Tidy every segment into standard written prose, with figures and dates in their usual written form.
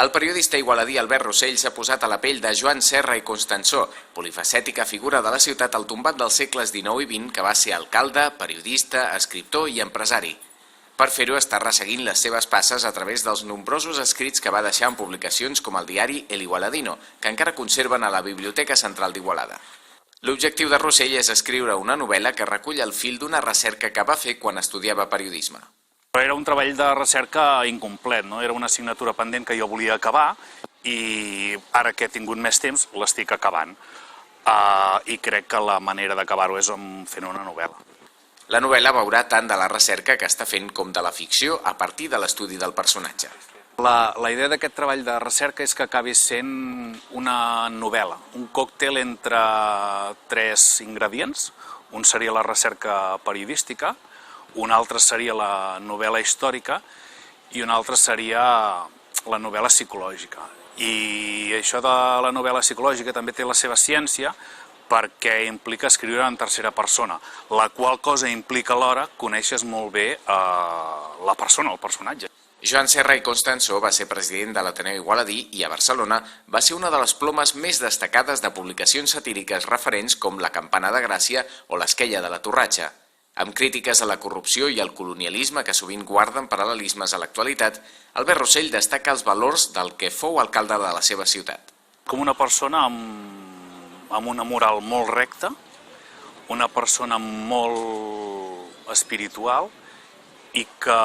El periodista igualadí Albert Rossell s'ha posat a la pell de Joan Serra i Constansó, polifacètica figura de la ciutat al tombat dels segles XIX i XX que va ser alcalde, periodista, escriptor i empresari. Per fer-ho està resseguint les seves passes a través dels nombrosos escrits que va deixar en publicacions com el diari El Igualadino, que encara conserven a la Biblioteca Central d'Igualada. L'objectiu de Rossell és escriure una novel·la que recull el fil d'una recerca que va fer quan estudiava periodisme. Era un treball de recerca incomplet, no? Era una assignatura pendent que jo volia acabar i ara que he tingut més temps l'estic acabant. I crec que la manera d'acabar-ho és fent una novel·la. La novel·la veurà tant de la recerca que està fent com de la ficció a partir de l'estudi del personatge. La idea d'aquest treball de recerca és que acabi sent una novel·la, un còctel entre tres ingredients. Un seria la recerca periodística, un altre seria la novel·la històrica i un altre seria la novel·la psicològica. I això de la novel·la psicològica també té la seva ciència perquè implica escriure en tercera persona, la qual cosa implica alhora conèixer molt bé la persona, el personatge. Joan Serra i Constansó va ser president de l'Ateneu Igualadí i a Barcelona va ser una de les plomes més destacades de publicacions satíriques referents com La Campana de Gràcia o L'Esquella de la Torratxa. Amb crítiques a la corrupció i al colonialisme que sovint guarden paral·lelismes a l'actualitat, Albert Rossell destaca els valors del que fou alcalde de la seva ciutat. Com una persona amb una moral molt recta, una persona molt espiritual i que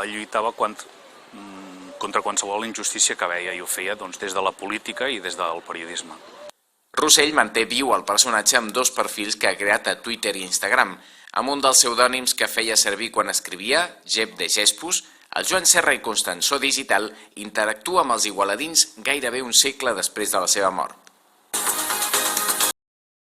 lluitava contra qualsevol injustícia que veia i ho feia des de la política i des del periodisme. Rossell manté viu el personatge amb dos perfils que ha creat a Twitter i Instagram. Amb un dels pseudònims que feia servir quan escrivia, Gep de Gespus, el Joan Serra i Constansó digital interactua amb els igualadins gairebé un segle després de la seva mort.